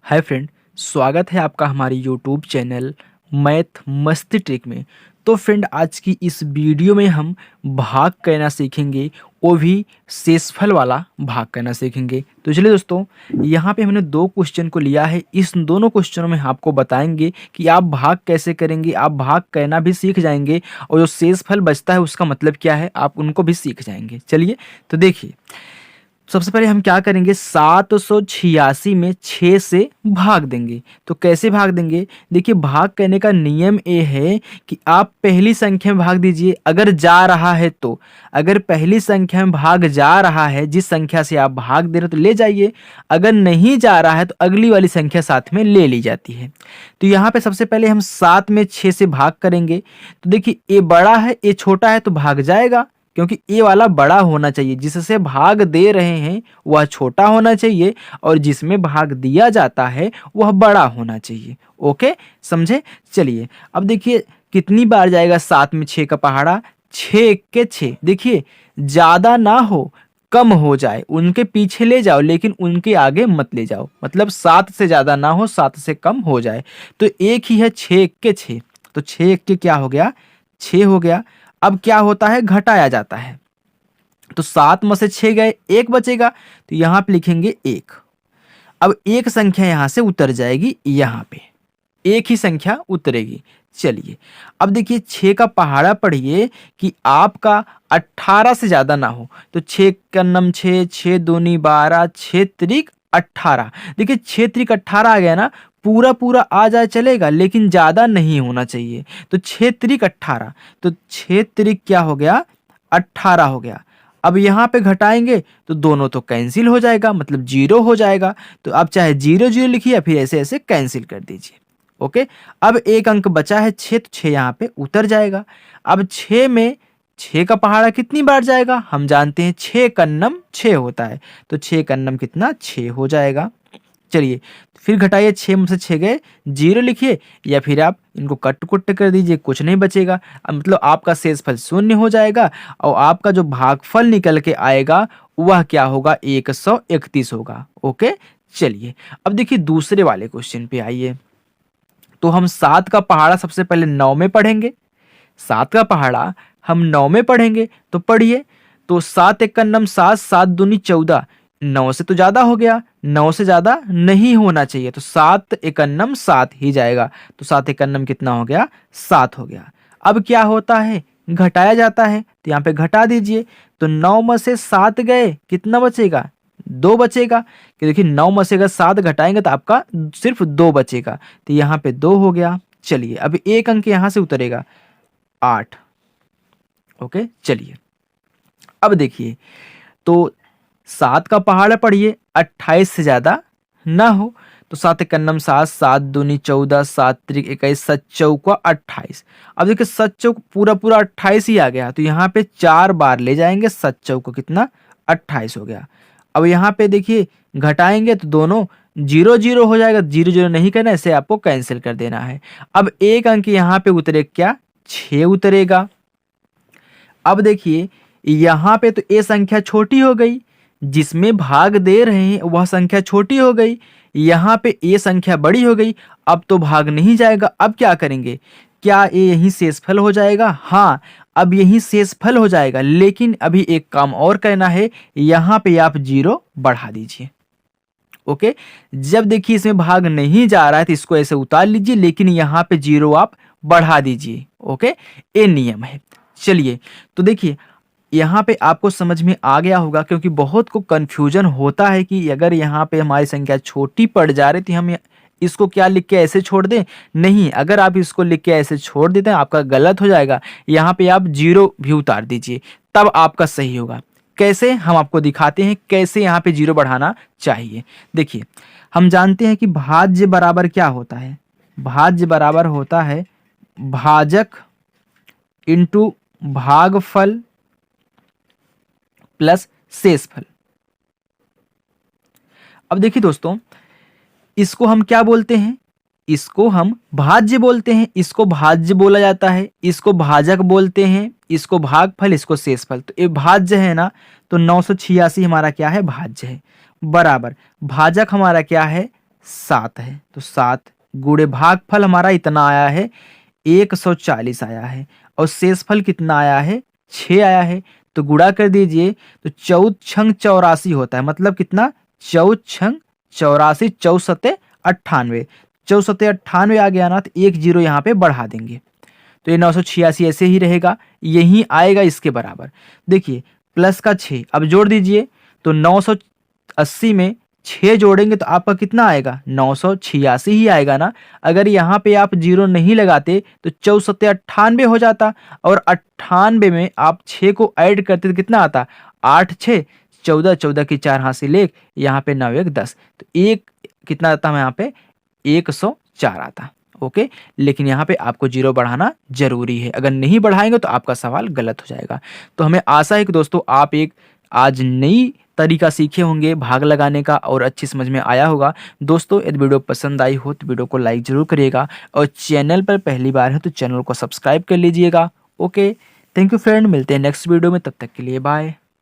Hi friend, स्वागत है आपका हमारे यूट्यूब चैनल मैथ मस्ती ट्रिक में। तो फ्रेंड, आज की इस वीडियो में हम भाग करना सीखेंगे, वो भी शेषफल वाला भाग करना सीखेंगे। तो चलिए दोस्तों, यहाँ पे हमने दो क्वेश्चन को लिया है। इस दोनों क्वेश्चनों में आपको बताएंगे कि आप भाग कैसे करेंगे, आप भाग करना भी सीख जाएंगे और जो शेषफल बचता है उसका मतलब क्या है आप उनको भी सीख जाएंगे। चलिए तो देखिए, सबसे पहले हम क्या करेंगे, 786 में 6 से भाग देंगे। तो कैसे भाग देंगे, देखिए भाग करने का नियम ये है कि आप पहली संख्या में भाग दीजिए अगर जा रहा है तो। अगर पहली संख्या में भाग जा रहा है, जिस संख्या से आप भाग दे रहे हो तो ले जाइए, अगर नहीं जा रहा है तो अगली वाली संख्या साथ में ले ली जाती है। तो यहाँ पे सबसे पहले हम 7 में 6 से भाग करेंगे। तो देखिए ए बड़ा है, ए छोटा है तो भाग जाएगा, क्योंकि ए वाला बड़ा होना चाहिए, जिससे भाग दे रहे हैं वह छोटा होना चाहिए और जिसमें भाग दिया जाता है वह बड़ा होना चाहिए। ओके, समझे। चलिए अब देखिए कितनी बार जाएगा 7 में 6 का पहाड़ा, 6 के 6। देखिए ज्यादा ना हो, कम हो जाए, उनके पीछे ले जाओ लेकिन उनके आगे मत ले जाओ, मतलब 7 से ज्यादा ना हो, 7 से कम हो जाए। तो एक ही है 6 के 6, तो 6 के क्या हो गया, 6 हो गया। अब क्या होता है, घटाया जाता है। तो 7 में से 6 गए, 1 बचेगा, तो यहां पे लिखेंगे 1। अब एक संख्या यहां से उतर जाएगी, यहां पे एक ही संख्या उतरेगी। चलिए अब देखिए 6 का पहाड़ा पढ़िए कि आपका 18 से ज्यादा ना हो। तो 6 का नम 6, 6 दूनी 12, 6 त्रिक 18। देखिए 6 त्रिक 18 आ गया ना, पूरा पूरा आ जाए चलेगा लेकिन ज्यादा नहीं होना चाहिए। तो 6 त्रिक 18, तो 6 त्रिक क्या हो गया, 18 हो गया। अब यहाँ पे घटाएंगे तो दोनों तो कैंसिल हो जाएगा, मतलब जीरो हो जाएगा। तो आप चाहे 0 0 लिखिए या फिर ऐसे ऐसे कैंसिल कर दीजिए। ओके, अब एक अंक बचा है 6, तो 6 यहाँ पे उतर जाएगा। अब 6 में 6 का पहाड़ा कितनी बार जाएगा, हम जानते हैं 6 कन्नम 6 होता है, तो 6 कन्नम कितना, 6 हो जाएगा। चलिए फिर घटाइए, 6 में से 6 गए, 0 लिखिए या फिर आप इनको कट कुट कर दीजिए, कुछ नहीं बचेगा। मतलब आपका शेषफल 0 हो जाएगा और आपका जो भागफल निकल के आएगा वह क्या होगा, 131 होगा। ओके, चलिए अब देखिए दूसरे वाले क्वेश्चन पे आइए। तो हम 7 का पहाड़ा सबसे पहले 9 में पढ़ेंगे। 7 का पहाड़ा हम 9 में पढ़ेंगे, तो पढ़िए। तो 7 एक कन्नम 7, 7 दूनी 14, 9 से तो ज्यादा हो गया, 9 से ज्यादा नहीं होना चाहिए, तो 7 एकन्नम 7 ही जाएगा। तो 7 एकन्नम कितना हो गया, 7 हो गया। अब क्या होता है, घटाया जाता है, तो यहाँ पे घटा दीजिए। तो 9 में से 7 गए, कितना बचेगा, 2 बचेगा। कि देखिए 9 में से अगर 7 घटाएंगे तो आपका सिर्फ 2 बचेगा, तो यहाँ पे 2 हो गया। चलिए अब एक अंक यहाँ से उतरेगा, 8। ओके, चलिए अब देखिए, तो 7 का पहाड़ा पढ़िए 28 से ज्यादा ना हो। तो 7 कन्नम 7, 7 दूनी 14, 7 त्रिक 21, 7 चौका 28। अब देखिए 7 चौक पूरा पूरा 28 ही आ गया, तो यहाँ पे 4 बार ले जाएंगे, 7 चौका कितना, 28 हो गया। अब यहाँ पे देखिए घटाएंगे तो दोनों 0 0 हो जाएगा, 0 0 नहीं करना, इसे आपको कैंसिल कर देना है। अब एक अंक यहाँ पे उतरे, क्या, 6 उतरेगा। अब देखिए यहाँ पे तो ये संख्या छोटी हो गई, जिसमें भाग दे रहे हैं वह संख्या छोटी हो गई, यहाँ पे ये संख्या बड़ी हो गई। अब तो भाग नहीं जाएगा, अब क्या करेंगे, क्या ये यही शेषफल हो जाएगा, हाँ अब यही शेषफल हो जाएगा। लेकिन अभी एक काम और करना है, यहाँ पे आप 0 बढ़ा दीजिए। ओके, जब देखिए इसमें भाग नहीं जा रहा है तो इसको ऐसे उतार लीजिए, लेकिन यहाँ पे 0 आप बढ़ा दीजिए। ओके, ये नियम है। चलिए तो देखिए यहाँ पे आपको समझ में आ गया होगा, क्योंकि बहुत को कंफ्यूजन होता है कि अगर यहाँ पे हमारी संख्या छोटी पड़ जा रही थी, हम इसको क्या लिख के ऐसे छोड़ दें, नहीं, अगर आप इसको लिख के ऐसे छोड़ देते हैं आपका गलत हो जाएगा। यहाँ पे आप 0 भी उतार दीजिए, तब आपका सही होगा। कैसे, हम आपको दिखाते हैं कैसे यहाँ पे 0 बढ़ाना चाहिए। देखिए हम जानते हैं कि भाज्य बराबर क्या होता है, भाज्य बराबर होता है भाजक इंटू भागफल प्लस शेषफल। अब देखिए दोस्तों, इसको हम क्या बोलते हैं, इसको हम भाज्य बोलते हैं, इसको भाज्य बोला जाता है, इसको भाजक बोलते हैं, इसको भागफल, इसको शेषफल। तो ये भाज्य है ना, तो 986 हमारा क्या है, भाज्य है, बराबर भाजक हमारा क्या है, 7 है, तो 7 गुणे भागफल हमारा इतना आया है 140 आया है, और शेषफल कितना आया है 6 आया है। तो गुणा कर दीजिए, तो 14 छंग 84 होता है, मतलब कितना 14 छंग 84, 4 सते 98, 4 सते 98 आ गया ना, तो 1 जीरो यहाँ पे बढ़ा देंगे, तो ये 986 ऐसे ही रहेगा, यही आएगा इसके बराबर। देखिए प्लस का 6 अब जोड़ दीजिए, तो 980 में 6 जोड़ेंगे तो आपका कितना आएगा 986 ही आएगा ना। अगर यहाँ पे आप जीरो नहीं लगाते तो 4 सत्ते 98 हो जाता, और 98 में आप 6 को ऐड करते तो कितना आता 8 6 14, 14 की 4 हासिल 1, यहाँ पे 9 1 10, तो एक कितना आता है यहाँ पे 104 आता। ओके, लेकिन यहाँ पे आपको जीरो बढ़ाना जरूरी है, अगर नहीं बढ़ाएंगे तो आपका सवाल गलत हो जाएगा। तो हमें आशा है कि दोस्तों आप एक आज नई तरीका सीखे होंगे भाग लगाने का, और अच्छी समझ में आया होगा। दोस्तों यदि वीडियो पसंद आई हो तो वीडियो को लाइक जरूर करिएगा, और चैनल पर पहली बार है तो चैनल को सब्सक्राइब कर लीजिएगा। ओके, थैंक यू फ्रेंड, मिलते हैं नेक्स्ट वीडियो में, तब तक के लिए बाय।